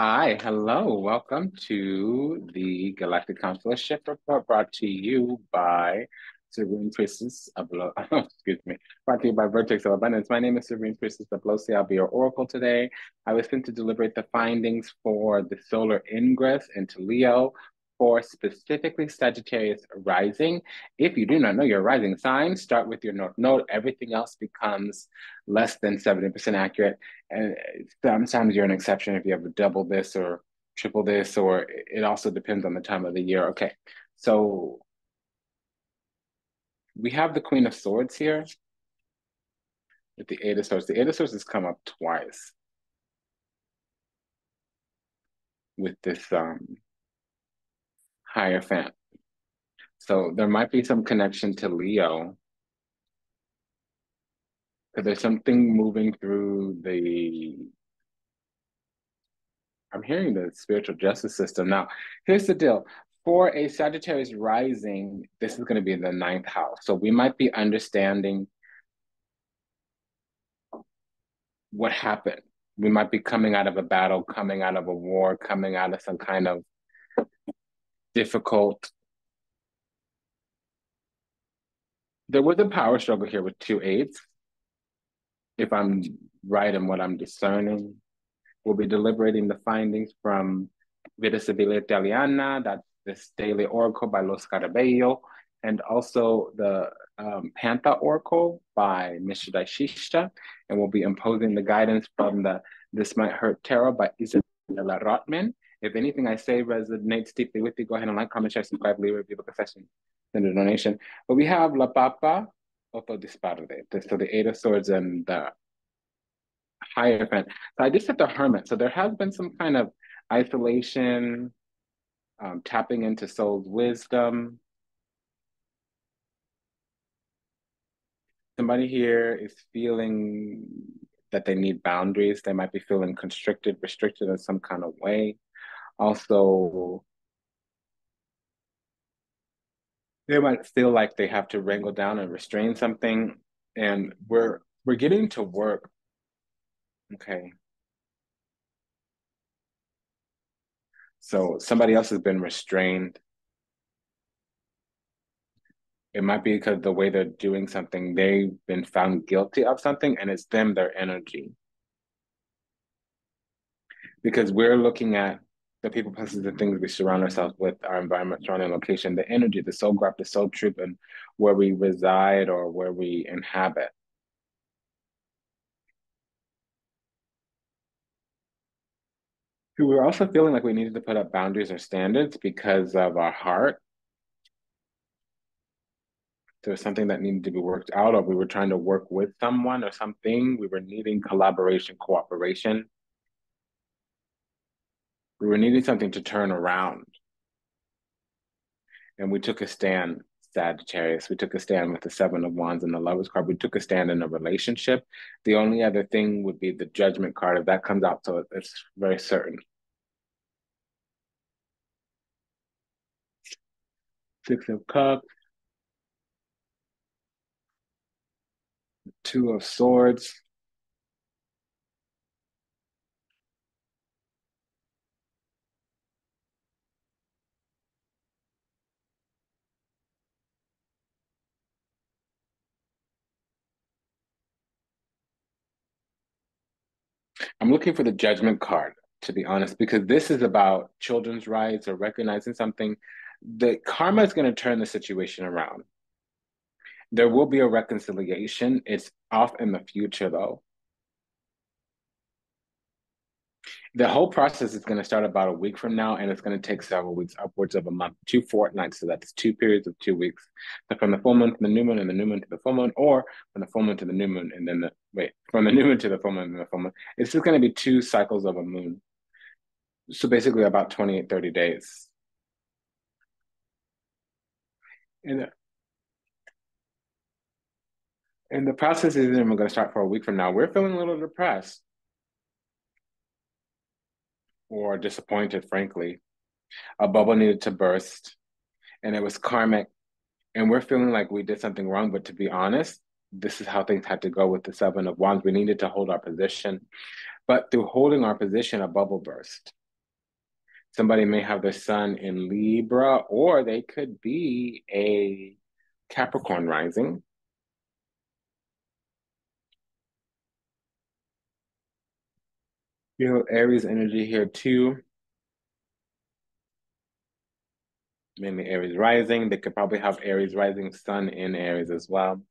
Hi, hello. Welcome to the Galactic Consularship report brought to you by Serene Priestess Abossi. Excuse me. Brought to you by Vertex of Abundance. My name is Serene Priestess Abossi. I'll be your oracle today. I was sent to deliberate the findings for the solar ingress into Leo for specifically Sagittarius rising. If you do not know your rising sign, start with your North Node. Everything else becomes less than 70% accurate. And sometimes you're an exception if you have double this or triple this, or it also depends on the time of the year. Okay, so we have the Queen of Swords here with the Eight of Swords. The Eight of Swords has come up twice with this Hierophant. So there might be some connection to Leo, because there's something moving through I'm hearing the spiritual justice system. Now, here's the deal. For a Sagittarius rising, this is going to be in the ninth house. So we might be understanding what happened. We might be coming out of a battle, coming out of a war, coming out of some kind of difficult. There was a power struggle here with two eights. If I'm right in what I'm discerning, we'll be deliberating the findings from Vida Civil Italiana, that's this daily oracle by Los Carabello, and also the Pantha Oracle by Mr. Daishishta, and we'll be imposing the guidance from the This Might Hurt Tarot by Isabella Rotman. If anything I say resonates deeply with you, go ahead and like, comment, share, subscribe, leave a review, book a session, send a donation. But we have La Papa Autodisparde, so the Eight of Swords and the Hierophant. So I just said the Hermit. So there has been some kind of isolation, tapping into soul's wisdom. Somebody here is feeling that they need boundaries. They might be feeling constricted, restricted in some kind of way. Also, they might feel like they have to wrangle down and restrain something. And we're getting to work. Okay. So somebody else has been restrained. It might be because the way they're doing something, they've been found guilty of something, and it's them, their energy. Because we're looking at the people, places, and things we surround ourselves with, our environment, surrounding location, the energy, the soul graph, the soul troop, and where we reside or where we inhabit. We were also feeling like we needed to put up boundaries or standards because of our heart. There was something that needed to be worked out, or we were trying to work with someone or something. We were needing collaboration, cooperation. We were needing something to turn around. And we took a stand, Sagittarius. We took a stand with the Seven of Wands and the Lovers card. We took a stand in a relationship. The only other thing would be the Judgment card. If that comes out, so it's very certain. Six of Cups. Two of Swords. I'm looking for the Judgment card, to be honest, because this is about children's rights or recognizing something. The karma is going to turn the situation around. There will be a reconciliation. It's off in the future, though. The whole process is going to start about a week from now, and it's going to take several weeks, upwards of a month, 2 fortnights. So that's 2 periods of 2 weeks. So from the full moon to the new moon, and the new moon to the full moon, or from the full moon to the new moon, and then from the new moon to the full moon and the full moon. It's just going to be 2 cycles of a moon. So basically about 28, 30 days. And the process isn't even going to start for a week from now. We're feeling a little depressed or disappointed, frankly. A bubble needed to burst, and it was karmic. And we're feeling like we did something wrong, but to be honest, this is how things had to go with the Seven of Wands. We needed to hold our position. But through holding our position, a bubble burst. Somebody may have their sun in Libra, or they could be a Capricorn rising. You know, Aries energy here too. Mainly Aries rising. They could probably have Aries rising sun in Aries as well.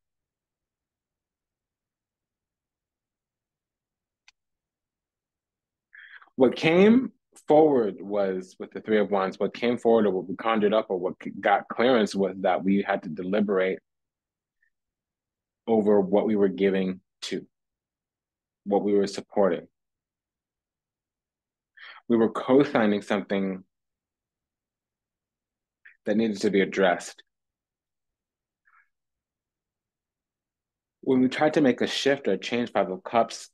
What came forward was with the Three of Wands, what came forward or what we conjured up or what got clearance was that we had to deliberate over what we were giving to, what we were supporting. We were co-signing something that needed to be addressed. When we tried to make a shift or change Five of Cups,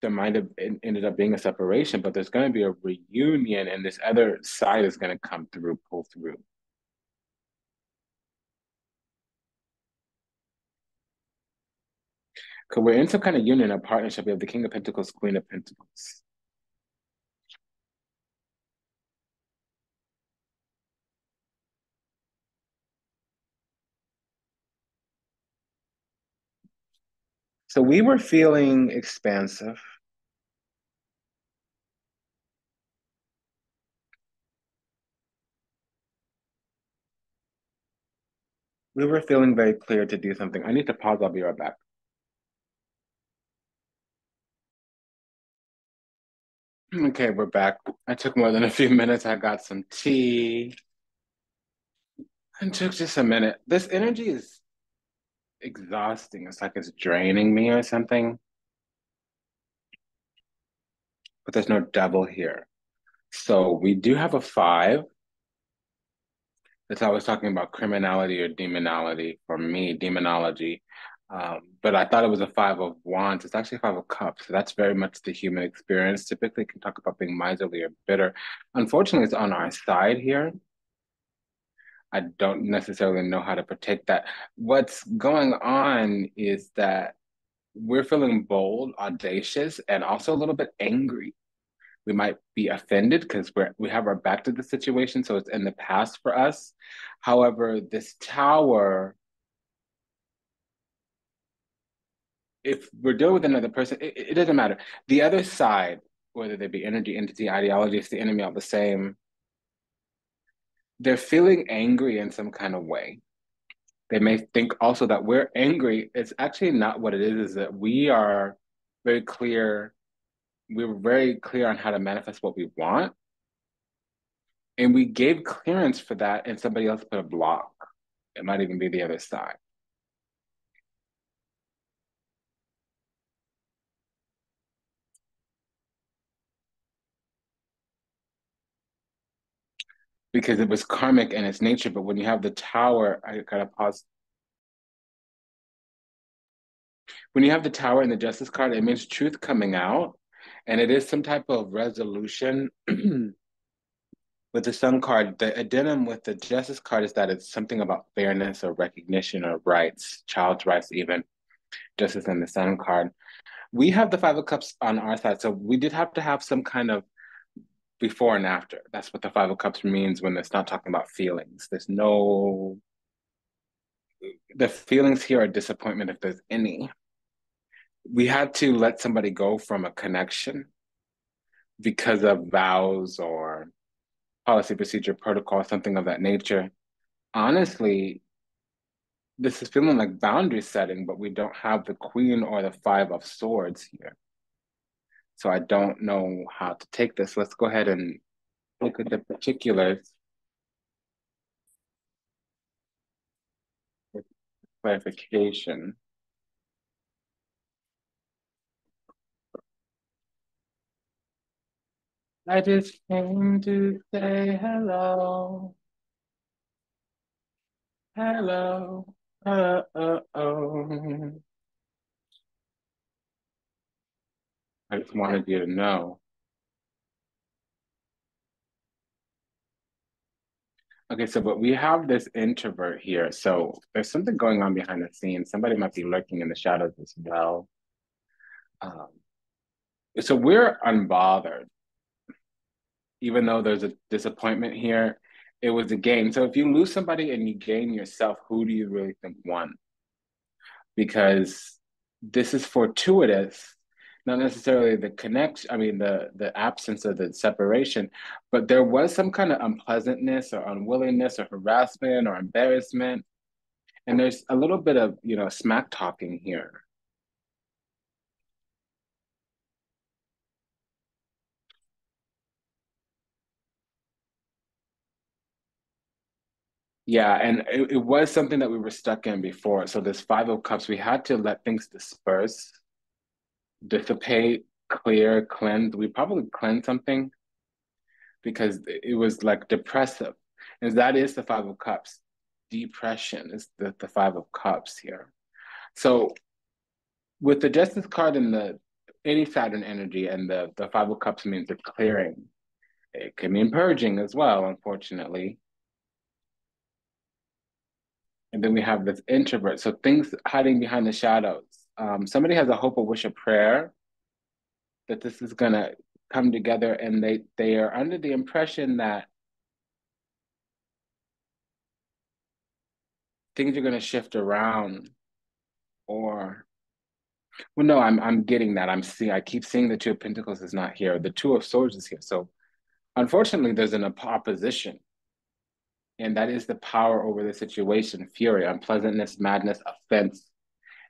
there might have ended up being a separation, but there's going to be a reunion, and this other side is going to come through, pull through. Because we're in some kind of union or partnership. We have the King of Pentacles, Queen of Pentacles. So we were feeling expansive. We were feeling very clear to do something. I need to pause. I'll be right back. Okay, we're back. I took more than a few minutes. I got some tea. It took just a minute. This energy is exhausting. It's like it's draining me or something. But there's no devil here. So we do have a 5. That's always talking about criminality or demonality. For me, demonology. But I thought it was a 5 of Wands. It's actually 5 of Cups. So that's very much the human experience. Typically, can talk about being miserly or bitter. Unfortunately, it's on our side here. I don't necessarily know how to protect that. What's going on is that we're feeling bold, audacious, and also a little bit angry. We might be offended because we have our back to the situation, so it's in the past for us. However, this tower, if we're dealing with another person, it doesn't matter. The other side, whether they be energy, entity, ideology, it's the enemy all the same. They're feeling angry in some kind of way. They may think also that we're angry. It's actually not what it is that we are very clear. We were very clear on how to manifest what we want. And we gave clearance for that, and somebody else put a block. It might even be the other side. Because it was karmic in its nature. But when you have the tower, I gotta pause. When you have the tower and the justice card, it means truth coming out. And it is some type of resolution. With the sun card, the addendum with the justice card is that it's something about fairness or recognition or rights, child's rights, even justice in the sun card. We have the 5 of Cups on our side. So we did have to have some kind of before and after. That's what the 5 of Cups means when it's not talking about feelings. There's no, the feelings here are disappointment if there's any. We had to let somebody go from a connection because of vows or policy, procedure, protocol, something of that nature. Honestly, this is feeling like boundary setting, but we don't have the Queen or the 5 of Swords here. So I don't know how to take this. Let's go ahead and look at the particulars with clarification. I just came to say hello. Hello. Oh. I just wanted you to know. Okay, so but we have this introvert here. So there's something going on behind the scenes. Somebody might be lurking in the shadows as well. Um, so we're unbothered. even though there's a disappointment here, it was a gain. So if you lose somebody and you gain yourself, who do you really think won? Because this is fortuitous, not necessarily the connection, I mean the absence of the separation, but there was some kind of unpleasantness or unwillingness or harassment or embarrassment. And there's a little bit of, smack talking here. Yeah, and it was something that we were stuck in before. So this Five of Cups, we had to let things disperse, dissipate, clear, cleanse. We probably cleansed something because it was like depressive. And that is the Five of Cups. Depression is the Five of Cups here. So with the Justice card and the any Saturn energy and the Five of Cups means the clearing. It can mean purging as well, unfortunately. And then we have this introvert. So things hiding behind the shadows. Somebody has a hope, a wish, a prayer that this is gonna come together, and they are under the impression that things are gonna shift around. Or well, no, I'm getting that. I keep seeing the Two of Pentacles is not here. The Two of Swords is here. So unfortunately, there's an opposition, and that is the power over the situation, fury, unpleasantness, madness, offense.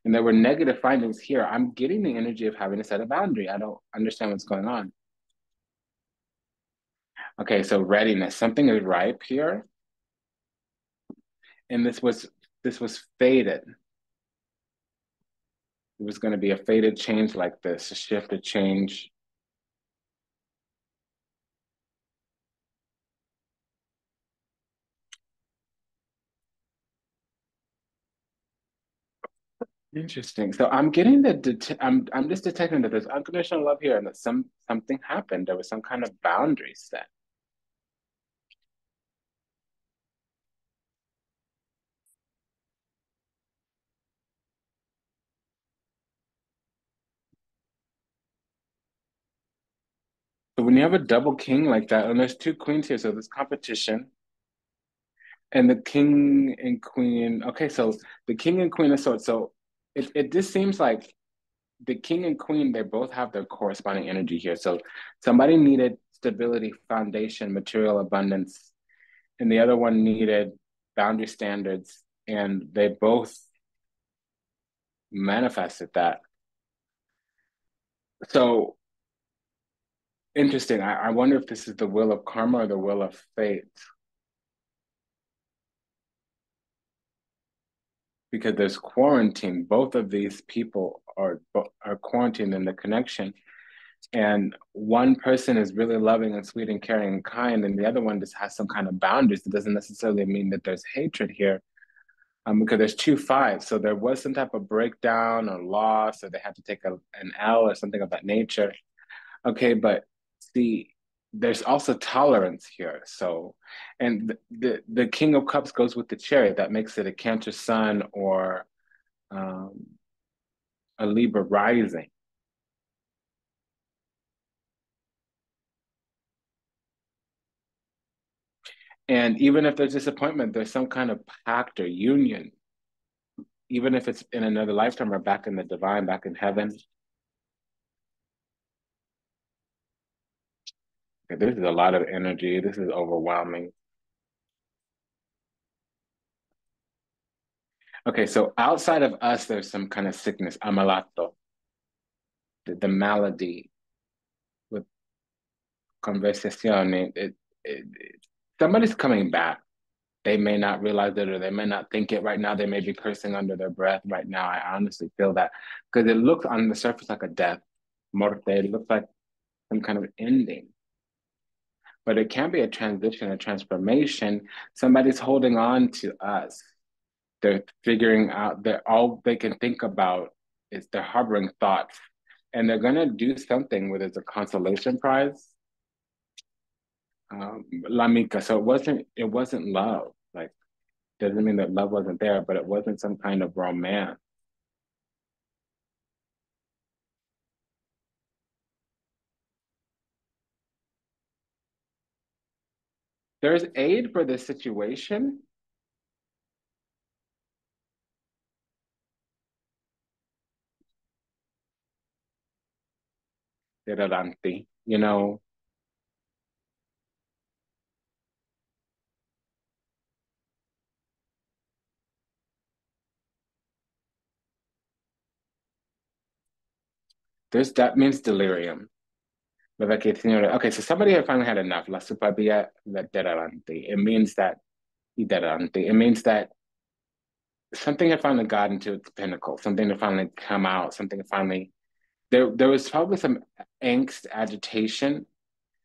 And there were negative findings here. I'm getting the energy of having to set a boundary. I don't understand what's going on. Okay, so readiness. Something is ripe here. And this was fated. It was going to be a fated change like this, a shift, a change. Interesting. So I'm getting I'm just detecting that there's unconditional love here and that something happened. There was some kind of boundary set. So when you have a double king like that, and there's two queens here, so there's competition. And the king and queen. Okay, so the king and queen of swords. So it just seems like the king and queen, they both have their corresponding energy here. So somebody needed stability, foundation, material abundance, and the other one needed boundary standards, and they both manifested that. So interesting. I wonder if this is the will of karma or the will of fate, because there's quarantine. Both of these people are quarantined in the connection, and one person is really loving and sweet and caring and kind, and the other one just has some kind of boundaries. It doesn't necessarily mean that there's hatred here, because there's two fives. So there was some type of breakdown or loss, or they had to take an L or something of that nature. Okay, but see, there's also tolerance here. So, and the King of Cups goes with the Chariot. That makes it a Cancer Sun or um, a Libra rising. And even if there's disappointment, there's some kind of pact or union, even if it's in another lifetime or back in the divine, back in heaven. Okay, this is a lot of energy. This is overwhelming. Okay, so outside of us, there's some kind of sickness, amalato, the malady with conversazione. Somebody's coming back. They may not realize it or they may not think it right now. They may be cursing under their breath right now. I honestly feel that because it looks on the surface like a death, morte. It looks like some kind of ending, but it can be a transition, a transformation. Somebody's holding on to us. They're figuring out that all they can think about is they're harboring thoughts, and they're gonna do something where there's a consolation prize. Lamika. So it wasn't love. Like doesn't mean that love wasn't there, but it wasn't some kind of romance. There's aid for this situation. You know, that means delirium. Okay, so somebody had finally had enough. La supabia la derarante. It means that it means that something had finally gotten to its pinnacle, something had finally come out, something had finally there was probably some angst, agitation,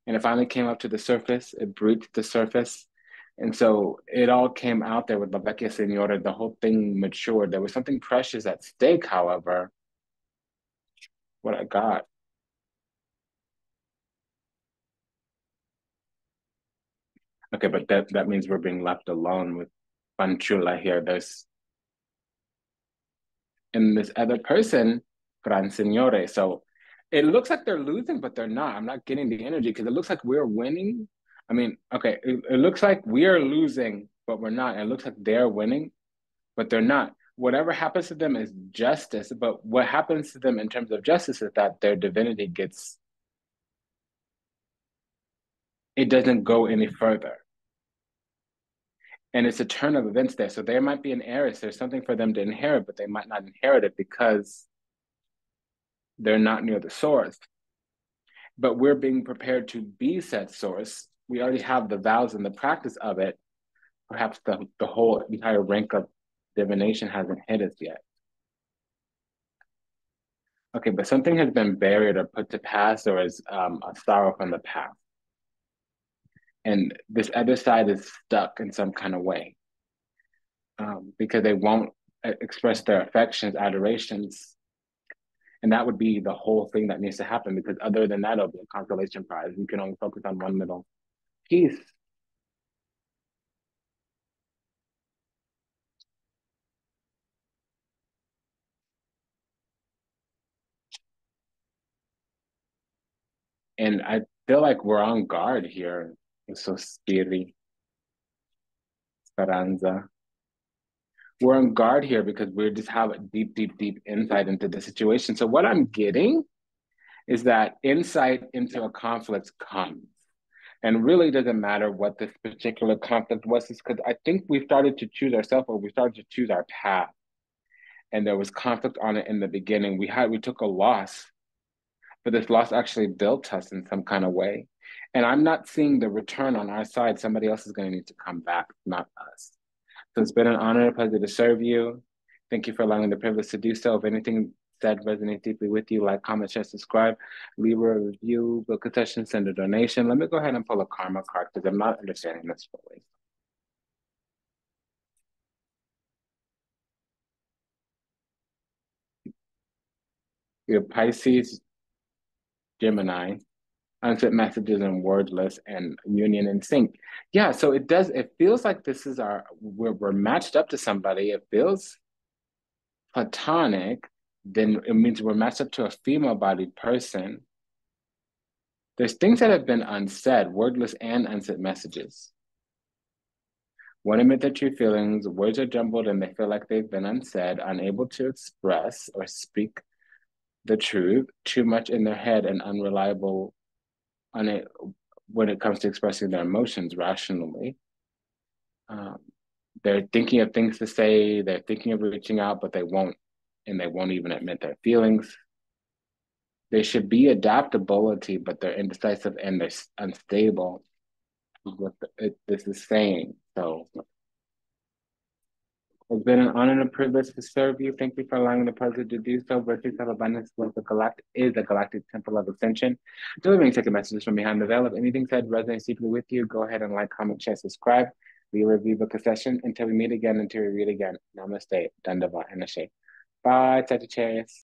and it finally came up to the surface. It breached the surface. And so it all came out there with La Vecchia Signora. The whole thing matured. There was something precious at stake, however, what I got. Okay, but that means we're being left alone with Panchula here. There's and this other person, Gran Signore. So it looks like they're losing, but they're not. I'm not getting the energy because it looks like we're winning. I mean, okay, it looks like we are losing, but we're not. It looks like they're winning, but they're not. Whatever happens to them is justice, but what happens to them in terms of justice is that their divinity gets, it doesn't go any further. And it's a turn of events there. So there might be an heiress. There's something for them to inherit, but they might not inherit it because they're not near the source. But we're being prepared to be said source. We already have the vows and the practice of it. Perhaps the whole entire rank of divination hasn't hit us yet. Okay, but something has been buried or put to pass or is a sorrow from the past. And this other side is stuck in some kind of way because they won't express their affections, adorations. And that would be the whole thing that needs to happen because other than that, it'll be a consolation prize. You can only focus on one middle piece. And I feel like we're on guard here. So Spiri, Speranza. We're on guard here because we just have a deep, deep, deep insight into the situation. So what I'm getting is that insight into a conflict comes. And really doesn't matter what this particular conflict was, because I think we started to choose ourselves or we started to choose our path. And there was conflict on it in the beginning. We took a loss, but this loss actually built us in some kind of way. And I'm not seeing the return on our side. Somebody else is going to need to come back, not us. So it's been an honor and a pleasure to serve you. Thank you for allowing the privilege to do so. If anything said resonates deeply with you, like, comment, share, subscribe, leave a review, book a session, send a donation. Let me go ahead and pull a karma card because I'm not understanding this fully. We have Pisces, Gemini, unset messages and wordless, and union and sync. Yeah, so it feels like this is we're matched up to somebody. It feels platonic, then it means we're matched up to a female bodied person. There's things that have been unsaid, wordless and unsaid messages. Won't admit their true feelings, words are jumbled and they feel like they've been unsaid, unable to express or speak the truth, too much in their head and unreliable when it comes to expressing their emotions rationally. Um, they're thinking of things to say, they're thinking of reaching out, but they won't, and they won't even admit their feelings. They should be adaptability, but they're indecisive and they're unstable, is what this is saying. So it's been an honor and a privilege to serve you. Thank you for allowing the pleasure to do so. Vertex of Abundance is a galactic temple of ascension. Delivering sacred messages from behind the veil. If anything said resonates deeply with you, go ahead and like, comment, share, subscribe. Leave a review, book a session. Until we meet again, until we read again. Namaste. Dandava and Ashe. Bye, Sagittarius.